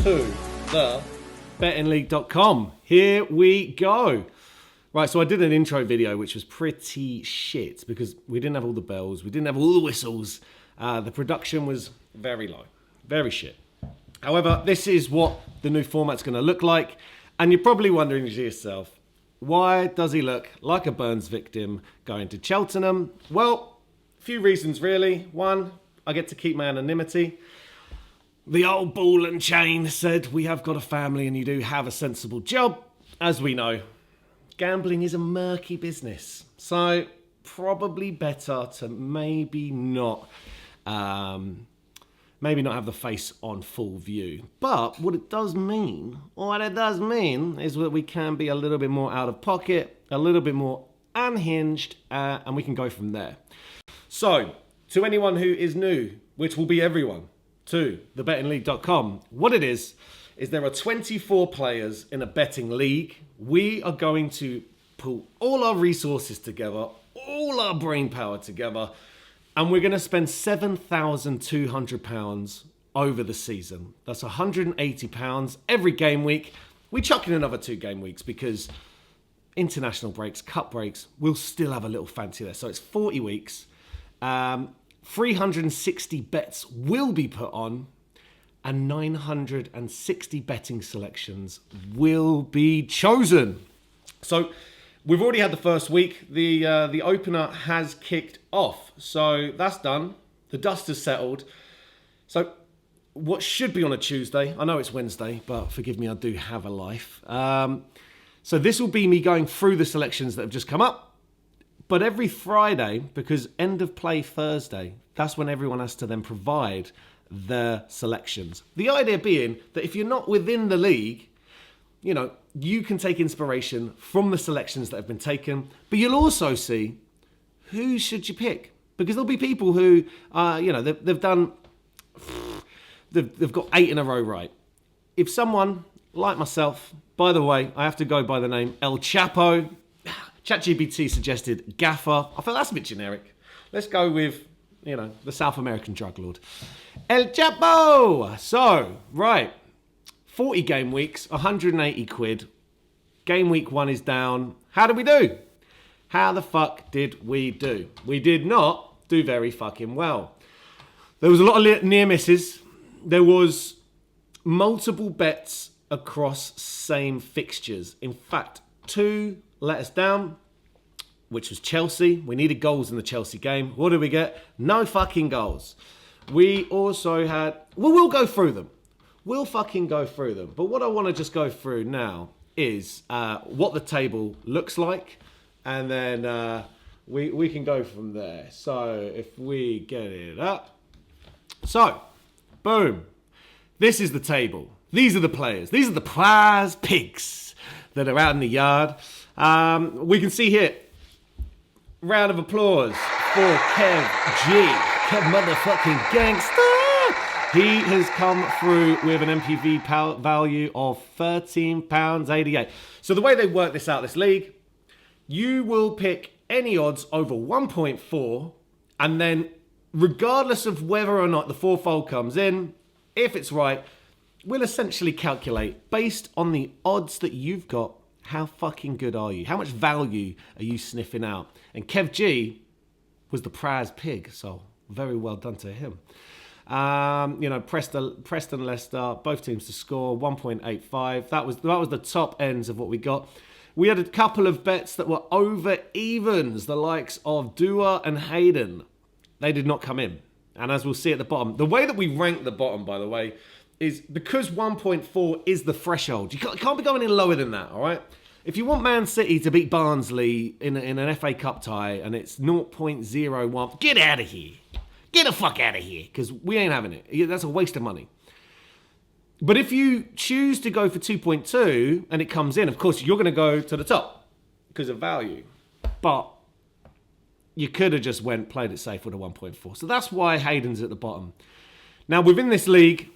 to the bettingleague.com. Here we go. Right, so I did an intro video which was pretty shit because we didn't have all the bells, we didn't have all the whistles. The production was very low, very shit. However, this is what the new format's going to look like. And you're probably wondering to yourself, why does he look like a Burns victim going to Cheltenham? Well, a few reasons really. One, I get to keep my anonymity. The old ball and chain said we have got a family and you do have a sensible job. As we know, gambling is a murky business. So probably better to maybe not have the face on full view. But what it does mean is that we can be a little bit more out of pocket, a little bit more unhinged, and we can go from there. So, to anyone who is new, which will be everyone, to thebettingleague.com, what it is there are 24 players in a betting league. We are going to pull all our resources together, all our brain power together, and we're going to spend £7,200 over the season. That's £180 every game week. We chuck in another 2 game weeks because international breaks, cup breaks, we'll still have a little fancy there. So it's 40 weeks. 360 bets will be put on and 960 betting selections will be chosen. So we've already had the first week. The opener has kicked off. So that's done. The dust has settled. So what should be on a Tuesday, I know it's Wednesday, but forgive me, I do have a life. So this will be me going through the selections that have just come up. But every Friday, because end of play Thursday, that's when everyone has to then provide their selections. The idea being that if you're not within the league, you know, you can take inspiration from the selections that have been taken, but you'll also see who should you pick. Because there'll be people who, they've got 8 in a row right. If someone like myself, by the way, I have to go by the name El Chapo. ChatGPT suggested Gaffer. I thought that's a bit generic. Let's go with, the South American drug lord. El Chapo! So, right. 40 game weeks, 180 quid. Game week 1 is down. How did we do? How the fuck did we do? We did not do very fucking well. There was a lot of near misses. There was multiple bets across same fixtures. In fact, 2 let us down, which was Chelsea. We needed goals in the Chelsea game. What did we get? No fucking goals. We also had... Well, we'll go through them. We'll fucking go through them. But what I want to just go through now is what the table looks like. And then we can go from there. So if we get it up. So, boom. This is the table. These are the players. These are the prize pigs that are out in the yard. We can see here, round of applause for Kev G. Kev motherfucking gangster. He has come through with an MPV value of £13.88. So the way they work this out, this league, you will pick any odds over 1.4, and then regardless of whether or not the fourfold comes in, if it's right, we'll essentially calculate based on the odds that you've got. How fucking good are you? How much value are you sniffing out? And Kev G was the prize pig, so very well done to him. Preston, Leicester, both teams to score 1.85. That was the top ends of what we got. We had a couple of bets that were over evens, the likes of Dua and Hayden. They did not come in. And as we'll see at the bottom, the way that we rank the bottom, by the way, is because 1.4 is the threshold. You can't be going in lower than that, all right? If you want Man City to beat Barnsley in an FA Cup tie and it's 0.01, get out of here. Get the fuck out of here, because we ain't having it. That's a waste of money. But if you choose to go for 2.2 and it comes in, of course, you're going to go to the top because of value. But you could have just played it safe with a 1.4. So that's why Hayden's at the bottom. Now, within this league,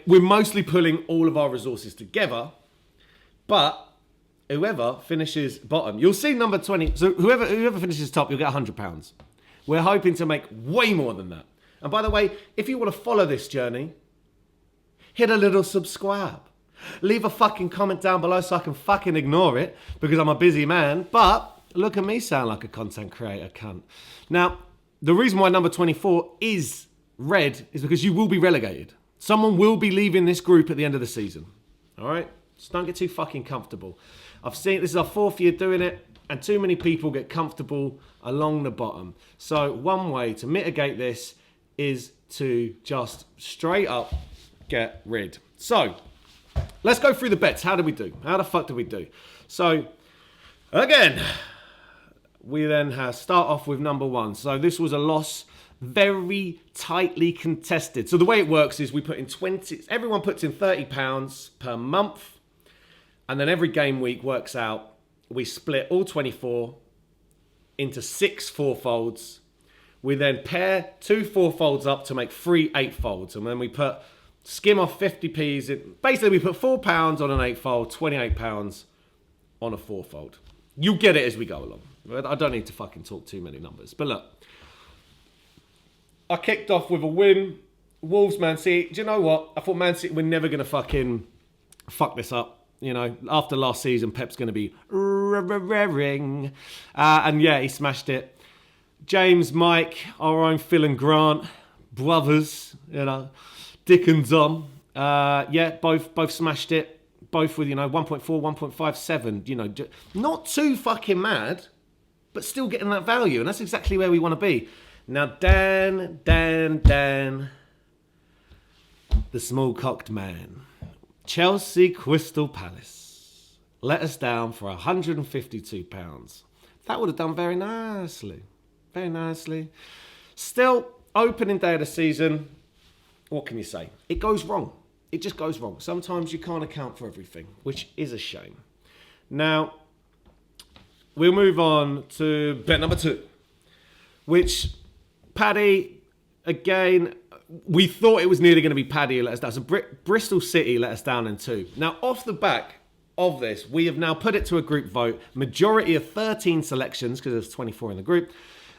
we're mostly pulling all of our resources together, but whoever finishes bottom, you'll see number 20. So whoever finishes top, you'll get £100. We're hoping to make way more than that. And by the way, if you want to follow this journey, hit a little subscribe. Leave a fucking comment down below so I can fucking ignore it because I'm a busy man. But look at me sound like a content creator cunt. Now, the reason why number 24 is red is because you will be relegated. Someone will be leaving this group at the end of the season. All right? Just don't get too fucking comfortable. I've seen, this is our 4th year doing it, and too many people get comfortable along the bottom. So one way to mitigate this is to just straight up get rid. So let's go through the bets. How did we do? How the fuck did we do? So again, we then start off with number 1. So this was a loss, very tightly contested. So the way it works is we put in everyone puts in £30 per month, and then every game week works out. We split all 24 into 6 4-folds. We then pair 2 4-folds up to make 3 8-folds, and then we skim off 50p's. Basically, we put £4 on an 8-fold, £28 on a 4-fold. You'll get it as we go along. I don't need to fucking talk too many numbers. But look, I kicked off with a win. Wolves, Man City. Do you know what? I thought Man City were never going to fucking fuck this up. You know, after last season, Pep's going to be raring. And yeah, he smashed it. James, Mike, our own Phil and Grant, brothers, you know, Dick and Dom. Yeah, both smashed it. Both with, 1.4, 1.57. You know, not too fucking mad, but still getting that value. And that's exactly where we want to be. Now, Dan, the small-cocked man. Chelsea Crystal Palace let us down for £152. That would have done very nicely. Very nicely. Still, opening day of the season, what can you say? It goes wrong. It just goes wrong. Sometimes you can't account for everything, which is a shame. Now, we'll move on to bet number 2, which Paddy, again, we thought it was nearly going to be Paddy who let us down. So Bristol City let us down in 2. Now, off the back of this, we have now put it to a group vote. Majority of 13 selections, because there's 24 in the group.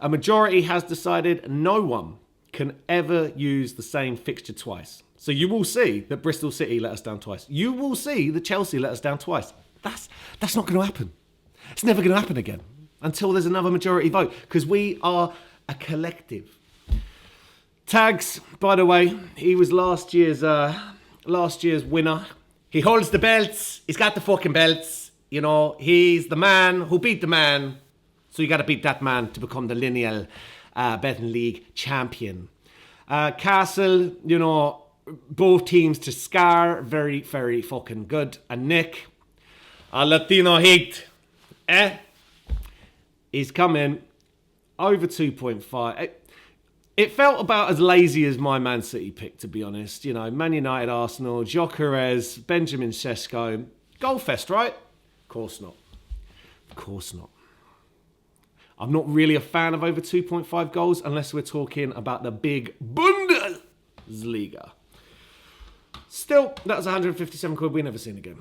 A majority has decided no one can ever use the same fixture twice. So you will see that Bristol City let us down twice. You will see that Chelsea let us down twice. That's not going to happen. It's never going to happen again until there's another majority vote, because we are a collective. Tags, by the way, he was last year's winner. He holds the belts. He's got the fucking belts. You know, he's the man who beat the man. So you got to beat that man to become the lineal betting league champion. Castle, both teams to scar, very, very fucking good. And Nick, a Latino heat, he's come over 2.5. It felt about as lazy as my Man City pick, to be honest. Man United, Arsenal, Gyökeres, Benjamin Sesko. Goalfest, right? Of course not. Of course not. I'm not really a fan of over 2.5 goals unless we're talking about the big Bundesliga. Still, that was 157 quid we never seen again.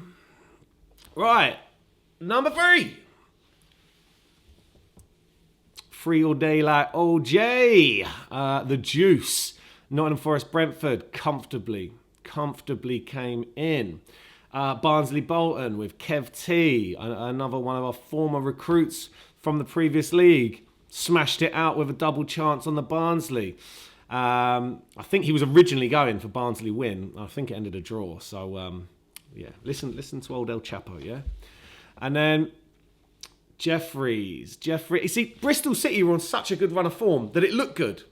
Right, number 3. Free all day like OJ. The Juice. Nottingham Forest Brentford comfortably came in. Barnsley Bolton with Kev T, another one of our former recruits from the previous league. Smashed it out with a double chance on the Barnsley. I think he was originally going for Barnsley win. I think it ended a draw. So, yeah, listen to old El Chapo, yeah? And then Jeffrey. You see, Bristol City were on such a good run of form that it looked good.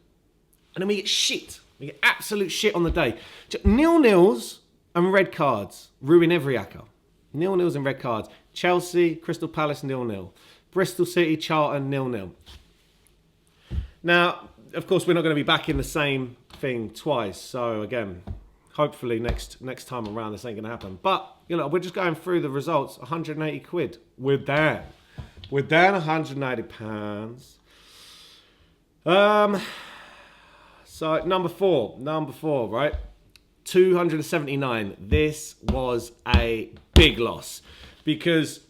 And then we get shit. We get absolute shit on the day. 0-0s and red cards ruin every acca. 0-0s and red cards. Chelsea, Crystal Palace 0-0. Bristol City, Charlton 0-0. Now, of course, we're not going to be back in the same thing twice. So again, hopefully next time around this ain't going to happen. But, we're just going through the results. 180 quid. We're down. We're down £190. So number four, right? 279. This was a big loss because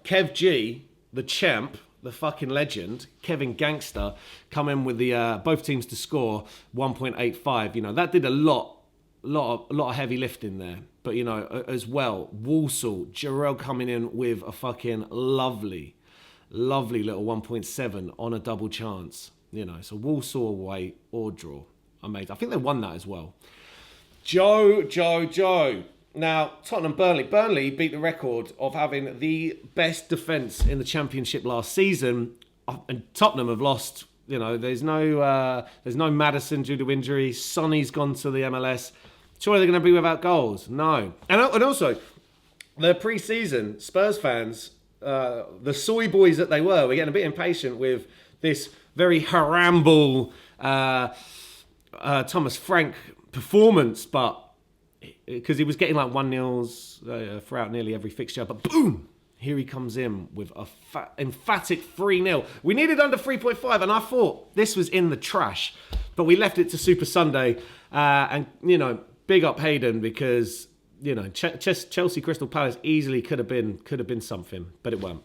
Kev G, the champ, the fucking legend, Kevin Gangster, come in with the both teams to score 1.85. That did a lot lot of heavy lifting there. But, you know, as well, Walsall, Jarrell coming in with a fucking lovely little 1.7 on a double chance. You know, so Walsall away or draw. Amazing. I think they won that as well. Joe. Now, Tottenham, Burnley. Burnley beat the record of having the best defence in the Championship last season. And Tottenham have lost. You know, there's no Maddison due to injury. Sonny's gone to the MLS. Surely they're going to be without goals? No. And also, the pre-season, Spurs fans, the soy boys that they were getting a bit impatient with this very haramble Thomas Frank performance, but because he was getting like 1-0s throughout nearly every fixture, but boom! Here he comes in with a emphatic 3-0. We needed under 3.5, and I thought this was in the trash. But we left it to Super Sunday. And, you know, big up Hayden because, you know, Chelsea Crystal Palace easily could have been something, but it weren't.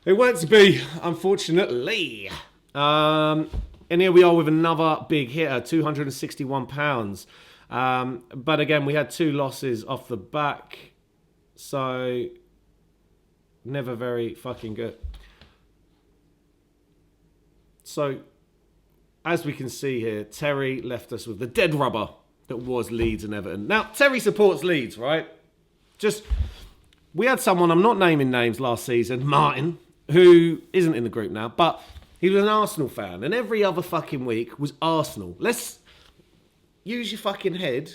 It weren't to be, unfortunately. And here we are with another big hitter, £261. But again, we had 2 losses off the back. So... never very fucking good. So, as we can see here, Terry left us with the dead rubber that was Leeds and Everton. Now, Terry supports Leeds, right? We had someone, I'm not naming names last season, Martin, who isn't in the group now, but he was an Arsenal fan, and every other fucking week was Arsenal. Let's use your fucking head,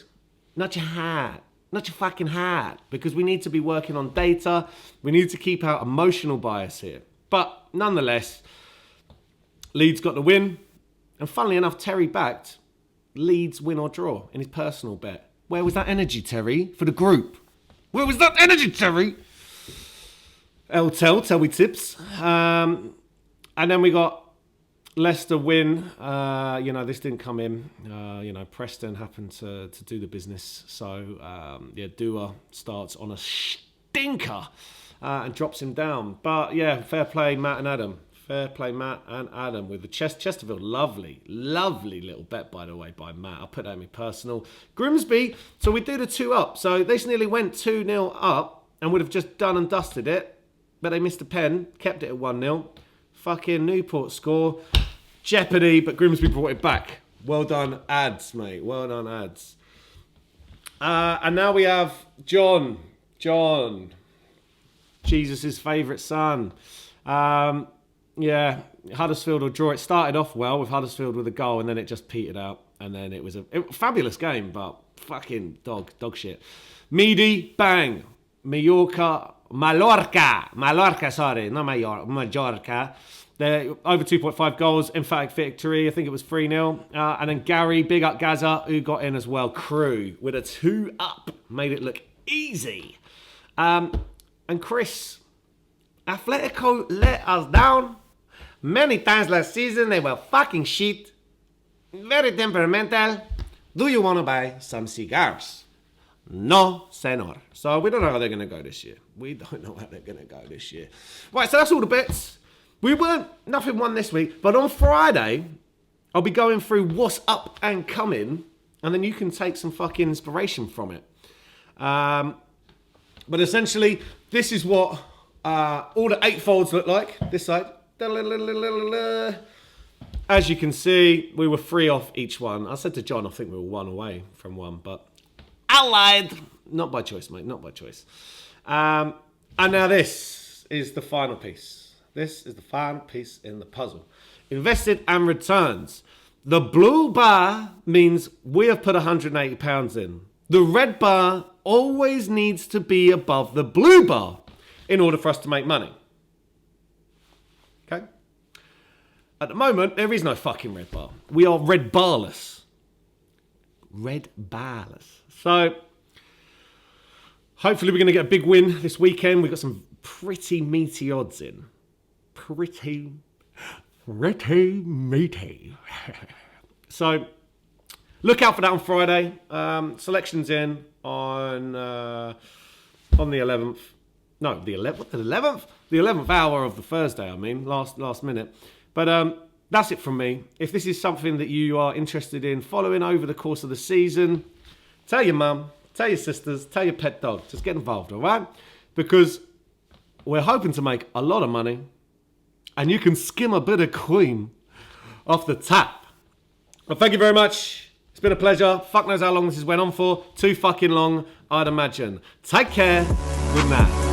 not your heart. Not your fucking heart, because we need to be working on data. We need to keep out emotional bias here. But nonetheless, Leeds got the win. And funnily enough, Terry backed Leeds win or draw in his personal bet. Where was that energy, Terry, for the group? Where was that energy, Terry? tell me tips. And then we got Leicester win. You know, this didn't come in. You know, Preston happened to do the business. So, yeah, Dua starts on a stinker and drops him down. But, yeah, fair play, Matt and Adam. Fair play, Matt and Adam with the Chesterfield. Lovely little bet, by the way, by Matt. I'll put that in my personal. Grimsby, so we do the 2-up. So this nearly went 2-0 up and would have just done and dusted it. But they missed a pen, kept it at 1-0. Fucking Newport score. Jeopardy, but Grimsby brought it back. Well done, ads, mate. Well done, ads. And now we have John. Jesus' favourite son. Yeah, Huddersfield will draw. It started off well with Huddersfield with a goal, and then it just petered out. And then it was a fabulous game, but fucking dog shit. Meaty, bang. Mallorca, sorry, not Mallorca. They're over 2.5 goals, emphatic victory. I think it was 3-0. And then Gary, big up Gaza, who got in as well. Crew with a 2-up. Made it look easy. And Chris, Atletico let us down many times last season. They were fucking shit. Very temperamental. Do you want to buy some cigars? No, senor. So we don't know how they're going to go this year. Right, so that's all the bets. Nothing won this week. But on Friday, I'll be going through what's up and coming. And then you can take some fucking inspiration from it. But essentially, this is what all the 8 folds look like. This side. As you can see, we were 3 off each one. I said to John, I think we were 1 away from 1, but I lied. Not by choice, mate. Not by choice. And now this is the final piece. This is the final piece in the puzzle. Invested and returns. The blue bar means we have put £180 in. The red bar always needs to be above the blue bar in order for us to make money. Okay? At the moment, there is no fucking red bar. We are red barless. Red barless. So, hopefully we're going to get a big win this weekend. We've got some pretty meaty odds in. Pretty meaty. So, look out for that on Friday. Selections in on the 11th. No, the 11th? The 11th? The 11th hour of the Thursday, I mean. Last minute. But that's it from me. If this is something that you are interested in following over the course of the season, tell your mum, tell your sisters, tell your pet dog. Just get involved, all right? Because we're hoping to make a lot of money and you can skim a bit of cream off the tap. Well, thank you very much. It's been a pleasure. Fuck knows how long this has went on for. Too fucking long, I'd imagine. Take care. Good night.